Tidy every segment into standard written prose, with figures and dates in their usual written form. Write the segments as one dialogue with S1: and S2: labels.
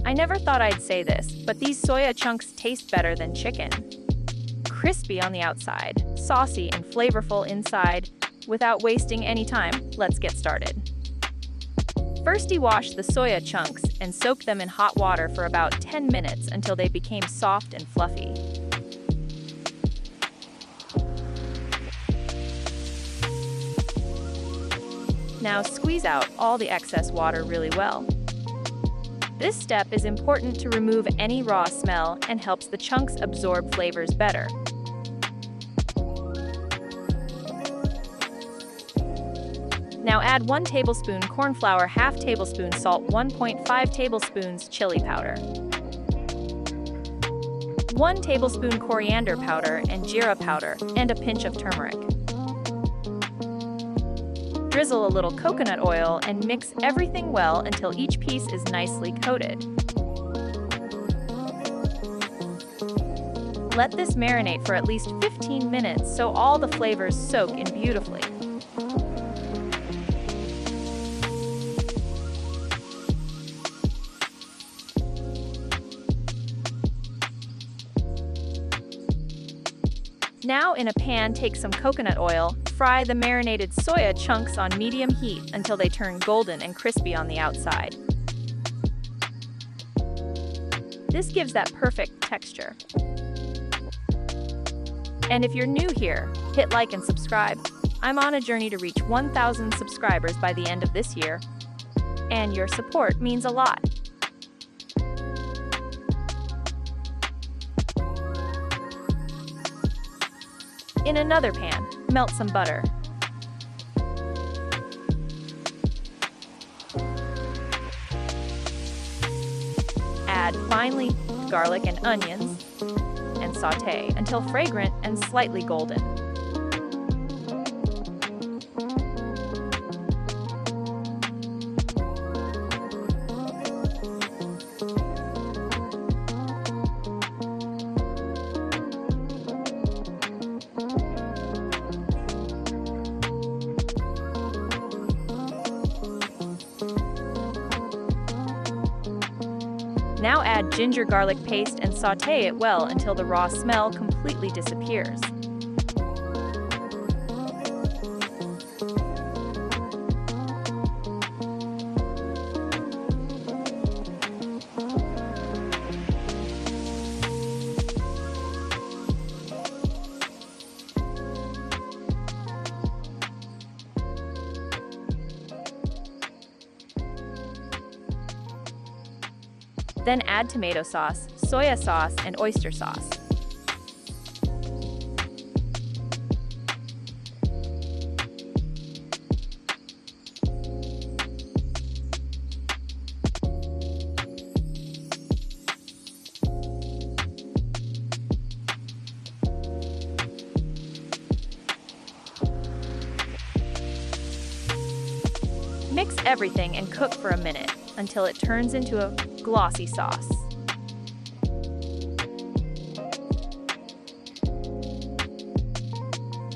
S1: I never thought I'd say this, but these soya chunks taste better than chicken. Crispy on the outside, saucy and flavorful inside. Without wasting any time, let's get started. First, dewash the soya chunks and soak them in hot water for about 10 minutes until they became soft and fluffy. Now squeeze out all the excess water really well. This step is important to remove any raw smell and helps the chunks absorb flavors better. Now add 1 tablespoon corn flour, half tablespoon salt, 1.5 tablespoons chili powder, 1 tablespoon coriander powder and jeera powder, and a pinch of turmeric. Drizzle a little coconut oil and mix everything well until each piece is nicely coated. Let this marinate for at least 15 minutes so all the flavors soak in beautifully. Now in a pan, take some coconut oil, fry the marinated soya chunks on medium heat until they turn golden and crispy on the outside. This gives that perfect texture. And if you're new here, hit like and subscribe. I'm on a journey to reach 1,000 subscribers by the end of this year, and your support means a lot. In another pan, melt some butter. Add finely garlic and onions and sauté until fragrant and slightly golden. Now add ginger garlic paste and sauté it well until the raw smell completely disappears. Then add tomato sauce, soya sauce, and oyster sauce. Mix everything and cook for a minute until it turns into a glossy sauce.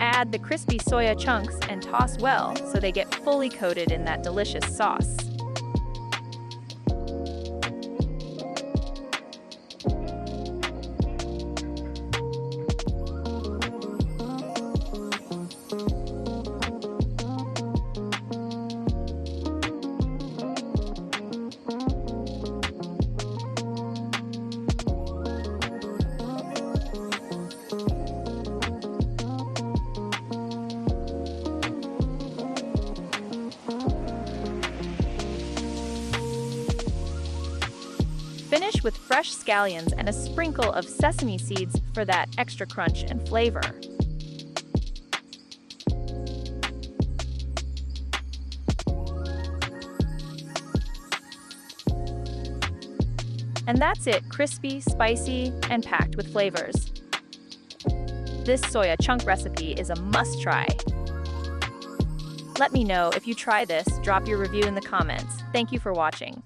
S1: Add the crispy soya chunks and toss well so they get fully coated in that delicious sauce. Finish with fresh scallions and a sprinkle of sesame seeds for that extra crunch and flavor. And that's it, crispy, spicy, and packed with flavors. This soya chunk recipe is a must-try. Let me know if you try this, drop your review in the comments. Thank you for watching.